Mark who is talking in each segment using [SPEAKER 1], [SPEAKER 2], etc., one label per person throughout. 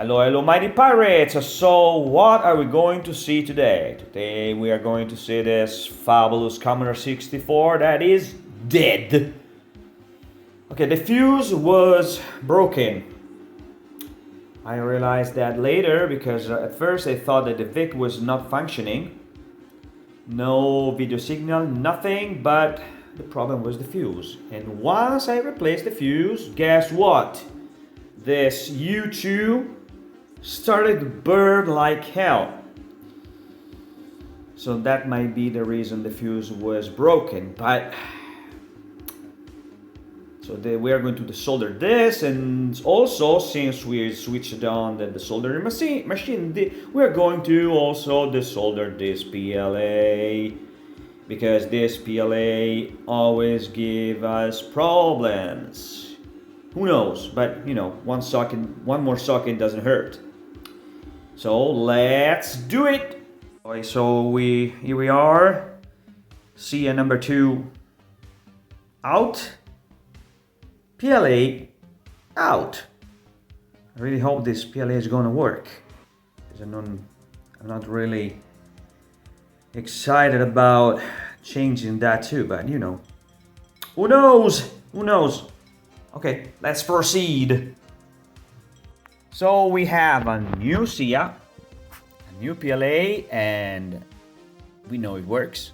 [SPEAKER 1] Hello, mighty pirates! So, what are we going to see today? Today we are going to see this fabulous Commodore 64 that is dead. Okay, the fuse was broken. I realized that later because at first I thought that the VIC was not functioning. No video signal, nothing, but the problem was the fuse. And once I replaced the fuse, guess what? This U2 started to burn like hell. So that might be the reason the fuse was broken. But we are going to desolder this, and also since we switched on the soldering machine, we are going to also desolder this PLA, because this PLA always give us problems. Who knows? But you know, one more socket doesn't hurt. So let's do it. Okay, so here we are. CN number 2 out. PLA out. I really hope this PLA is going to work, because I'm not really excited about changing that too, but you know, who knows? Who knows? Okay, let's proceed. So we have a new SIA, a new PLA, and we know it works.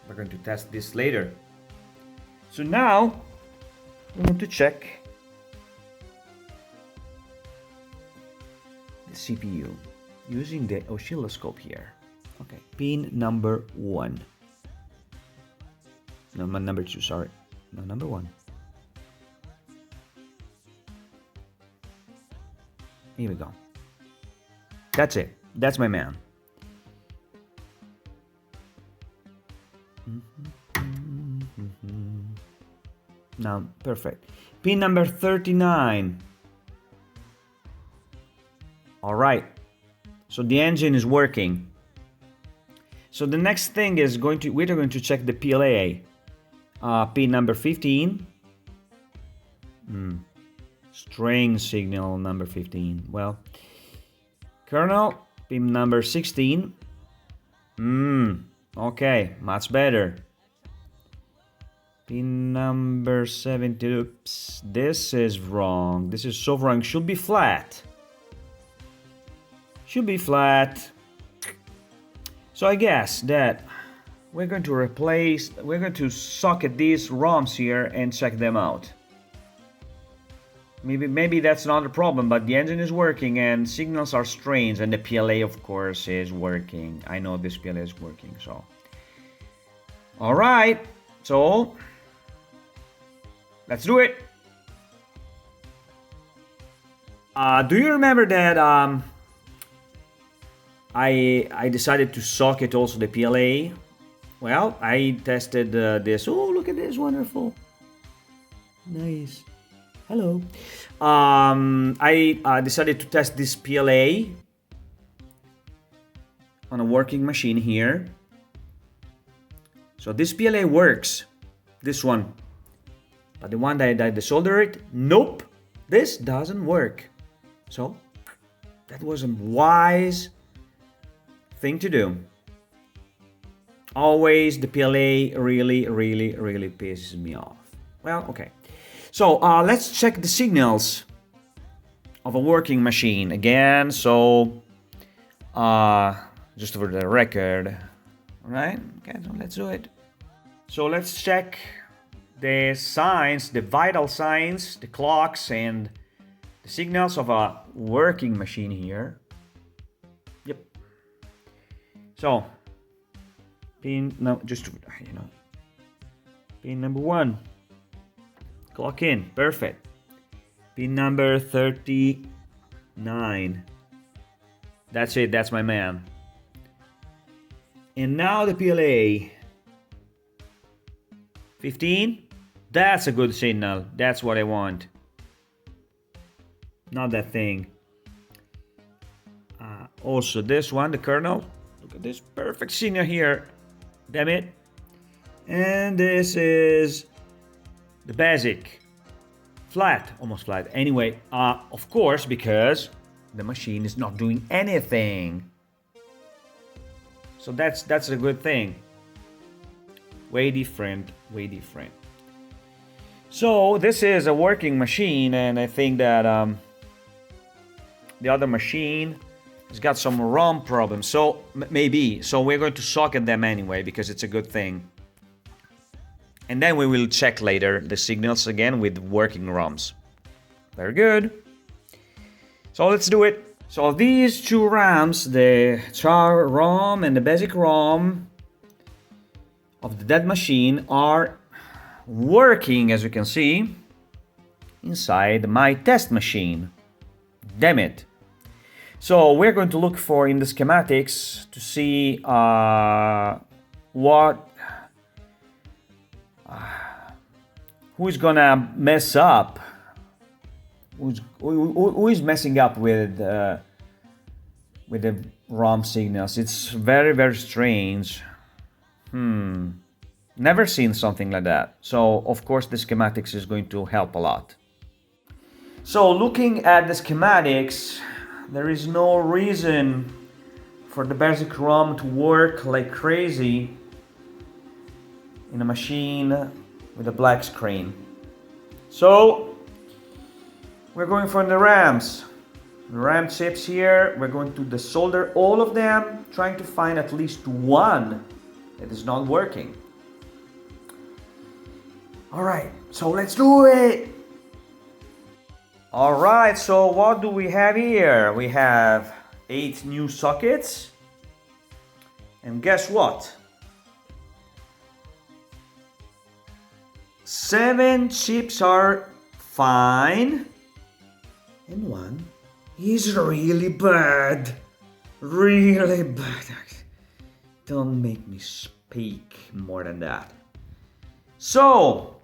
[SPEAKER 1] We're going to test this later. So now we want to check the CPU using the oscilloscope here. Okay, pin number 1. No, number 2, sorry. No, number 1. Here we go. That's it. That's my man. Now, perfect. Pin number 39. All right. So the engine is working. So the next thing is we're going to check the PLA. Pin number 15. String signal number 15. Well, kernel, pin number 16. Okay, much better. Pin number 70. Oops, this is wrong. This is so wrong. Should be flat. Should be flat. So I guess that we're going to socket these ROMs here and check them out. Maybe that's not a problem, but the engine is working and signals are strange, and the PLA of course is working. I know this PLA is working, so. All right, so let's do it. Do you remember that I decided to socket also the PLA? Well, I tested this. Oh, look at this, wonderful. Nice. Hello. I decided to test this PLA on a working machine here. So this PLA works. This one. But the one that I desolder it, nope. This doesn't work. So that was a wise thing to do. Always the PLA really pisses me off. Well, okay. So let's check the signals of a working machine again. So just for the record, all right? Okay, so let's do it. So let's check the signs, the vital signs, the clocks, and the signals of a working machine here. Yep. So pin pin number 1. Clock in, perfect. Pin number 39. That's it, that's my man. And now the PLA. 15. That's a good signal. That's what I want. Not that thing. Also this one, the kernel. Look at this perfect signal here. Damn it. And this is the basic. Flat, almost flat. Anyway, of course, because the machine is not doing anything. So that's a good thing. Way different, way different. So this is a working machine, and I think that the other machine has got some ROM problems. So maybe. So we're going to socket them anyway because it's a good thing. And then we will check later the signals again with working ROMs. Very good. So let's do it. So these two RAMs, the char ROM and the basic ROM of the dead machine, are working, as you can see, inside my test machine. Damn it. So we're going to look for in the schematics to see who's gonna mess up, who is messing up with the ROM signals. It's very, very strange. Never seen something like that. So of course the schematics is going to help a lot. So looking at the schematics, there is no reason for the basic ROM to work like crazy in a machine with a black screen. So we're going for the RAMs. The RAM chips here, we're going to desolder all of them, trying to find at least one that is not working. Alright, so let's do it! Alright, so what do we have here? We have 8 new sockets. And guess what? 7 chips are fine. And one is really bad. Really bad. Don't make me speak more than that. So,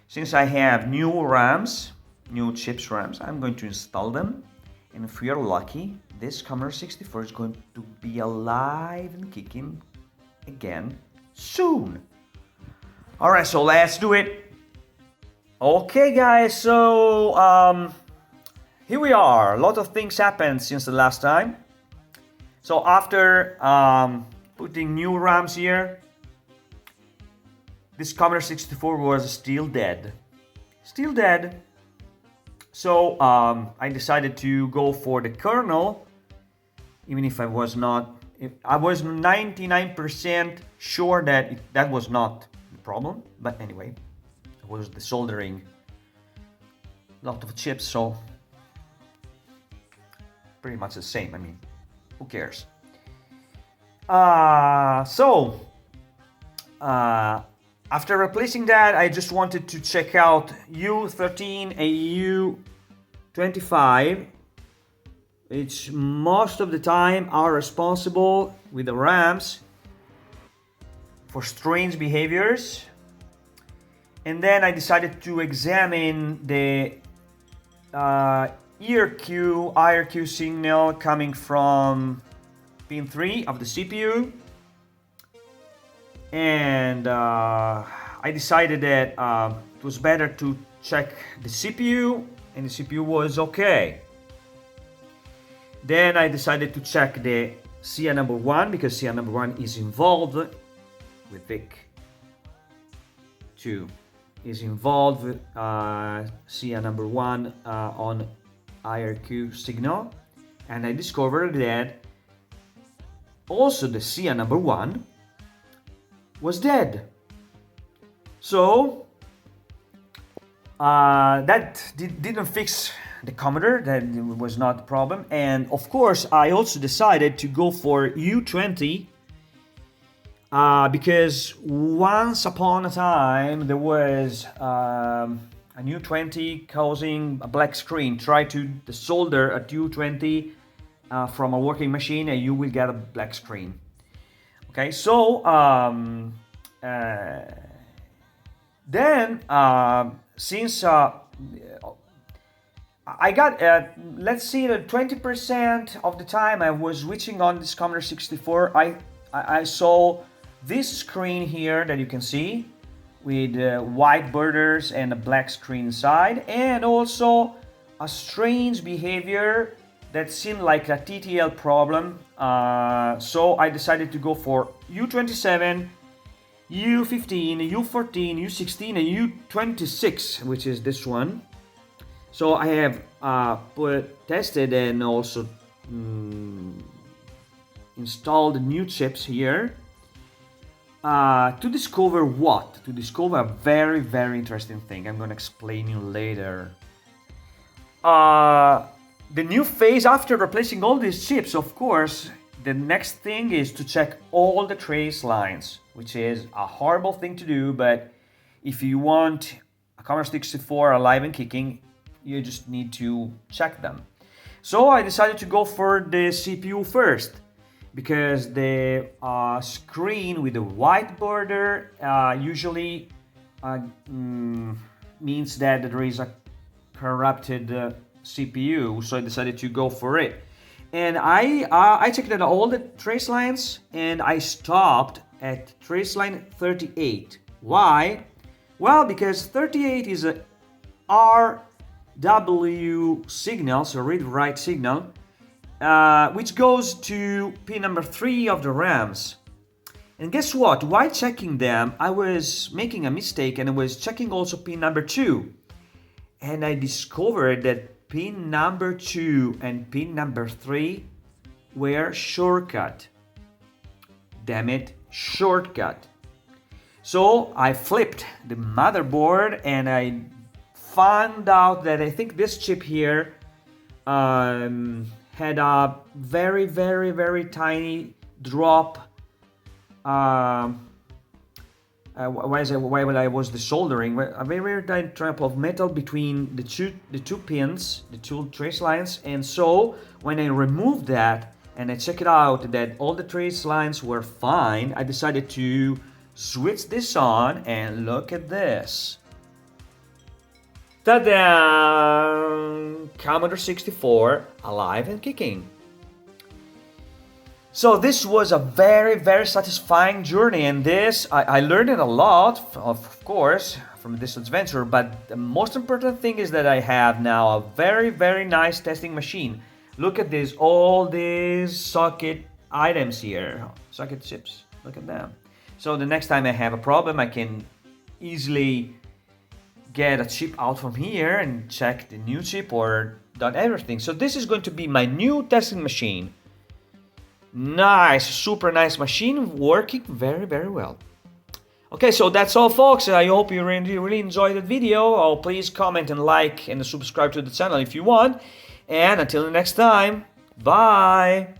[SPEAKER 1] since I have new RAMs, new chips RAMs, I'm going to install them. And if we are lucky, this Commodore 64 is going to be alive and kicking again soon. Alright, so let's do it. Okay guys, so here we are. A lot of things happened since the last time. So after putting new RAMs here, this Commodore 64 was still dead. Still dead. So I decided to go for the kernel, even if I was not, I was 99% sure that that was not the problem. But anyway, it was the soldering a lot of chips, so pretty much the same. I mean, who cares? After replacing that, I just wanted to check out U13 and U25, which most of the time are responsible with the RAMs for strange behaviors. And then I decided to examine the IRQ signal coming from pin 3 of the CPU. And I decided that it was better to check the CPU, and the CPU was okay. Then I decided to check the CA number 1, because CA number 1 is involved with VIC 2. Is involved with CA number 1 on IRQ signal. And I discovered that also the CA number 1 was dead. So that didn't fix the Commodore. That was not the problem. And of course I also decided to go for U20 because once upon a time there was a U20 causing a black screen. Try to desolder a U20 from a working machine and you will get a black screen. Okay, so then since I got let's see, 20% of the time I was switching on this Commodore 64, I saw this screen here that you can see with white borders and a black screen inside, and also a strange behavior that seemed like a TTL problem, so I decided to go for U27, U15, U14, U16, and U26, which is this one. So I have tested and also installed new chips here to discover what? To discover a very, very interesting thing. I'm going to explain you later. The new phase after replacing all these chips, of course, the next thing is to check all the trace lines, which is a horrible thing to do, but if you want a Commodore 64 alive and kicking, you just need to check them. So I decided to go for the CPU first, because the screen with the white border usually means that there is a corrupted CPU, so I decided to go for it. And I checked out all the trace lines, and I stopped at trace line 38. Why? Well, because 38 is a RW signal, so read-write signal, which goes to pin number 3 of the RAMs. And guess what? While checking them, I was making a mistake, and I was checking also pin number 2. And I discovered that pin number 2 and pin number 3 were shortcut. Damn it, shortcut. So I flipped the motherboard and I found out that I think this chip here had a very, very, very tiny drop. While I was desoldering, a very, very tiny drop of metal between the two pins, the two trace lines. And so when I removed that and I checked it out that all the trace lines were fine, I decided to switch this on, and look at this. Ta-da! Commodore 64 alive and kicking. So this was a very, very satisfying journey, and this I learned a lot, of course, from this adventure, but the most important thing is that I have now a very, very nice testing machine. Look at this, all these socket items here, socket chips, look at them. So the next time I have a problem, I can easily get a chip out from here and check the new chip or done everything. So this is going to be my new testing machine. Nice, super nice machine, working very, very well. Okay, so that's all, folks. I hope you really enjoyed the video. Oh, please comment and like and subscribe to the channel if you want. And until the next time, bye.